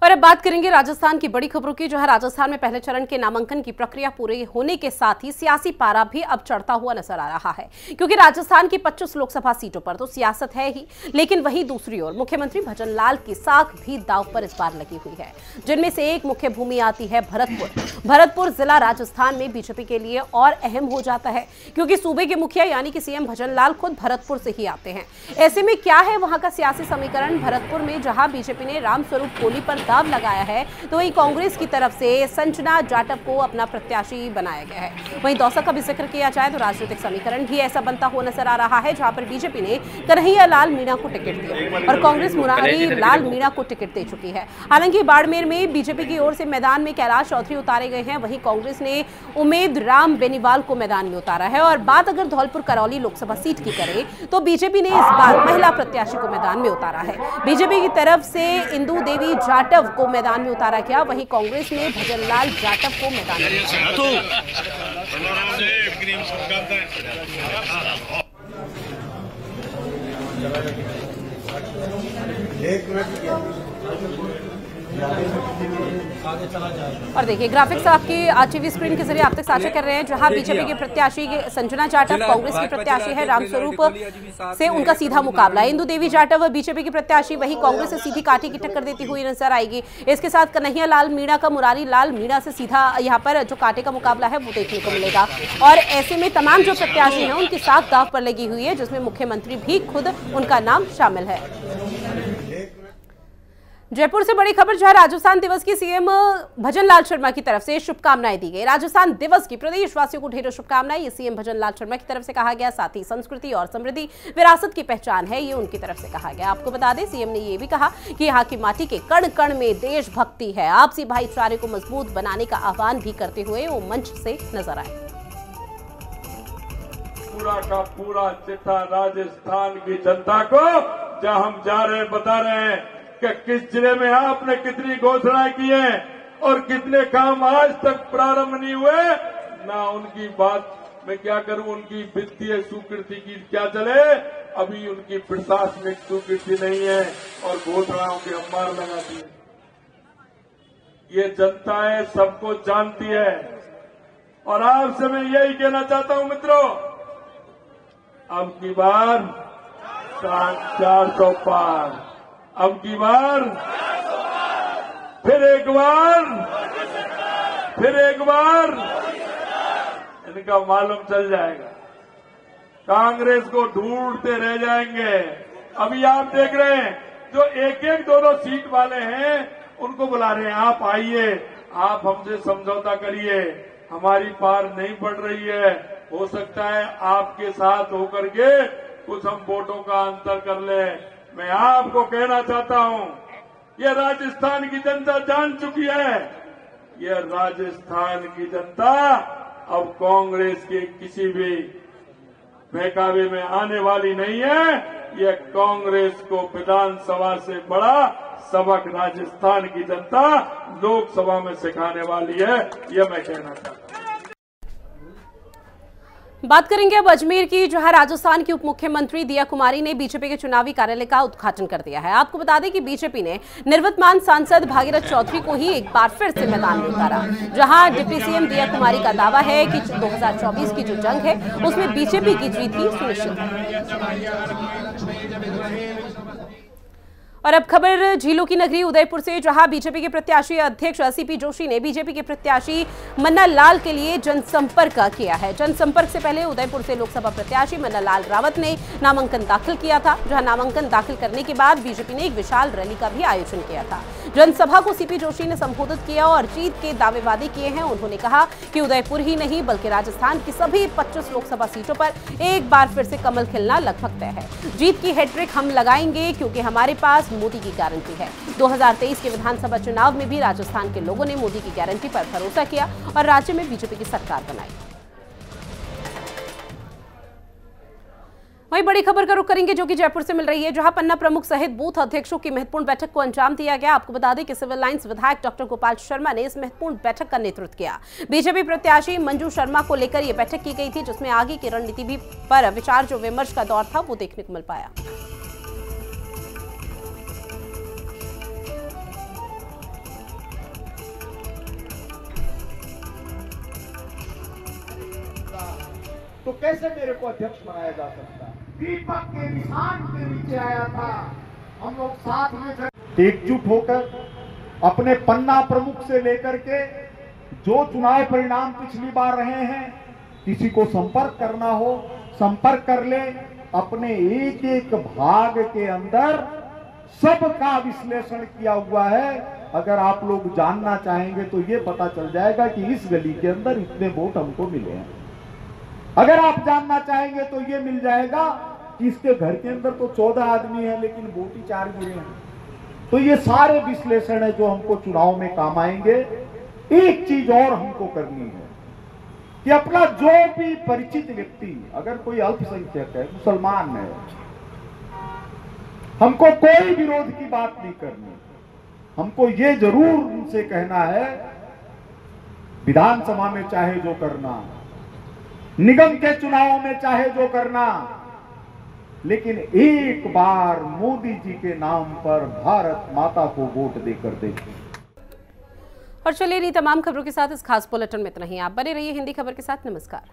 और अब बात करेंगे राजस्थान की बड़ी खबरों की, जो है राजस्थान में पहले चरण के नामांकन की प्रक्रिया पूरे होने के साथ ही सियासी पारा भी अब चढ़ता हुआ नजर आ रहा है, क्योंकि राजस्थान की 25 लोकसभा सीटों पर तो सियासत है ही, लेकिन वहीं दूसरी ओर मुख्यमंत्री भजन लाल की साख भी दांव पर इस बार लगी हुई है, जिनमें से एक मुख्य भूमि आती है भरतपुर जिला राजस्थान में बीजेपी के लिए और अहम हो जाता है, क्योंकि सूबे के मुखिया यानी कि सीएम भजन लाल खुद भरतपुर से ही आते हैं। ऐसे में क्या है वहां का सियासी समीकरण? भरतपुर में जहां बीजेपी ने रामस्वरूप कोली पर दांव लगाया है, तो वहीं कांग्रेस की तरफ से संजना जाटव को अपना प्रत्याशी बनाया गया है। वहीं दौसा का भी जिक्र किया जाए तो राजनीतिक समीकरण भी ऐसा बनता हुआ नजर आ रहा है, जहां पर बीजेपी ने कन्हैया लाल मीणा को टिकट दिया और कांग्रेस मुरारी लाल मीणा को टिकट दे चुकी है। हालांकि बाड़मेर में बीजेपी की ओर से मैदान में कैलाश चौधरी उतारे गए हैं, वहीं कांग्रेस ने उमेद राम बेनीवाल को मैदान में उतारा है। और बात अगर धौलपुर करौली लोकसभा सीट की करें तो बीजेपी ने इस बार महिला प्रत्याशी को मैदान में उतारा है। बीजेपी की तरफ से इंदू देवी जाटव को मैदान में उतारा गया, वहीं कांग्रेस ने भजन लाल जाटव को मैदान में और देखिए ग्राफिक्स आपकी टीवी स्क्रीन के जरिए आप तक साझा कर रहे हैं, जहां बीजेपी के प्रत्याशी संजना जाटव, कांग्रेस की प्रत्याशी है रामस्वरूप से उनका सीधा मुकाबला। इंदू देवी जाटव बीजेपी की प्रत्याशी वही कांग्रेस से सीधी काठी की टक्कर देती हुई नजर आएगी। इसके साथ कन्हैया लाल मीणा का मुरारी लाल मीणा से सीधा यहाँ पर जो कांटे का मुकाबला है वो देखने को मिलेगा। और ऐसे में तमाम जो प्रत्याशी हैं उनकी साख दांव पर लगी हुई है, जिसमें मुख्यमंत्री भी खुद उनका नाम शामिल है। जयपुर से बड़ी खबर, जो है राजस्थान दिवस की सीएम भजन लाल शर्मा की तरफ से शुभकामनाएं दी गई। राजस्थान दिवस की प्रदेशवासियों को ढेरों शुभकामनाएं, ये सीएम भजन लाल शर्मा की तरफ से कहा गया। साथ ही संस्कृति और समृद्धि विरासत की पहचान है, ये उनकी तरफ से कहा गया। आपको बता दें सीएम ने ये भी कहा कि यहाँ की माटी के कण कण में देशभक्ति है। आपसी भाईचारे को मजबूत बनाने का आह्वान भी करते हुए वो मंच से नजर आए। पूरा का पूरा चिट्ठा राजस्थान की जनता को जहां हम जा रहे हैं बता रहे हैं कि किस जिले में आपने कितनी घोषणाएं की हैं और कितने काम आज तक प्रारंभ नहीं हुए। ना उनकी बात मैं क्या करूं, उनकी वित्तीय स्वीकृति की क्या चले, अभी उनकी प्रशासनिक स्वीकृति नहीं है और घोषणाओं की अम्बार लगाती है। ये जनता है, सबको जानती है। और आपसे मैं यही कहना चाहता हूं मित्रों, अब की बार 400 पार, अब की बार फिर एक बार इनका मालूम चल जाएगा। कांग्रेस को ढूंढते रह जाएंगे। अभी आप देख रहे हैं जो एक एक दो सीट वाले हैं उनको बुला रहे हैं, आप आइए, आप हमसे समझौता करिए, हमारी पार नहीं पड़ रही है, हो सकता है आपके साथ होकर के कुछ हम वोटों का अंतर कर ले। मैं आपको कहना चाहता हूं, ये राजस्थान की जनता जान चुकी है, ये राजस्थान की जनता अब कांग्रेस के किसी भी बहकावे में आने वाली नहीं है। ये कांग्रेस को विधानसभा से बड़ा सबक राजस्थान की जनता लोकसभा में सिखाने वाली है, ये मैं कहना चाहता हूं। बात करेंगे अब अजमेर की, जो है राजस्थान की उप मुख्यमंत्री दिया कुमारी ने बीजेपी के चुनावी कार्यालय का उद्घाटन कर दिया है। आपको बता दें कि बीजेपी ने निवर्तमान सांसद भागीरथ चौधरी को ही एक बार फिर से मैदान में उतारा, जहां डिप्टी सीएम दिया कुमारी का दावा है कि 2024 की जो जंग है उसमें बीजेपी की जीत ही सुनिश्चित है। और अब खबर झीलों की नगरी उदयपुर से, जहां बीजेपी के प्रत्याशी अध्यक्ष सीपी जोशी ने बीजेपी के प्रत्याशी मन्ना लाल के लिए जनसंपर्क किया है। जनसंपर्क से पहले उदयपुर से लोकसभा प्रत्याशी मन्ना लाल रावत ने नामांकन दाखिल किया था, जहां नामांकन दाखिल करने के बाद बीजेपी ने एक विशाल रैली का भी आयोजन किया था। जनसभा को सीपी जोशी ने संबोधित किया और जीत के दावेवादी किए हैं। उन्होंने कहा कि उदयपुर ही नहीं बल्कि राजस्थान की सभी 25 लोकसभा सीटों पर एक बार फिर से कमल खिलना लगभग तय है। जीत की हैट्रिक हम लगाएंगे क्योंकि हमारे पास मोदी की गारंटी है। 2023 के विधानसभा चुनाव में भी राजस्थान के लोगों ने मोदी की गारंटी पर भरोसा किया और राज्य में बीजेपी की सरकार बनाई। वही बड़ी खबर का रुख करेंगे जो कि जयपुर से मिल रही है, जहां पन्ना प्रमुख सहित बूथ अध्यक्षों की महत्वपूर्ण बैठक को अंजाम दिया गया। आपको बता दें कि सिविल लाइंस विधायक डॉक्टर गोपाल शर्मा ने इस महत्वपूर्ण बैठक का नेतृत्व किया। बीजेपी प्रत्याशी मंजू शर्मा को लेकर यह बैठक की गई थी, जिसमें आगे की रणनीति भी पर विचार जो विमर्श का दौर था वो देखने को मिल पाया। तो कैसे मेरे को अध्यक्ष बनाया जा सकता? दीपक के निशान के नीचे आया था, हम लोग साथ में एकजुट होकर अपने पन्ना प्रमुख से लेकर के जो चुनाव परिणाम पिछली बार रहे हैं, किसी को संपर्क करना हो संपर्क कर ले। अपने एक एक भाग के अंदर सबका विश्लेषण किया हुआ है। अगर आप लोग जानना चाहेंगे तो ये पता चल जाएगा कि इस गली के अंदर इतने वोट हमको मिले हैं। अगर आप जानना चाहेंगे तो ये मिल जाएगा कि इसके घर के अंदर तो 14 आदमी है लेकिन वोट ही 4 गिरे हैं। तो ये सारे विश्लेषण है जो हमको चुनाव में काम आएंगे। एक चीज और हमको करनी है कि अपना जो भी परिचित व्यक्ति, अगर कोई अल्पसंख्यक है, मुसलमान है, हमको कोई विरोध की बात नहीं करनी। हमको ये जरूर उनसे कहना है, विधानसभा में चाहे जो करना, निगम के चुनाव में चाहे जो करना, लेकिन एक बार मोदी जी के नाम पर भारत माता को वोट देकर देखें। और चलिए, तमाम खबरों के साथ इस खास बुलेटिन में इतना ही। आप बने रहिए हिंदी खबर के साथ। नमस्कार।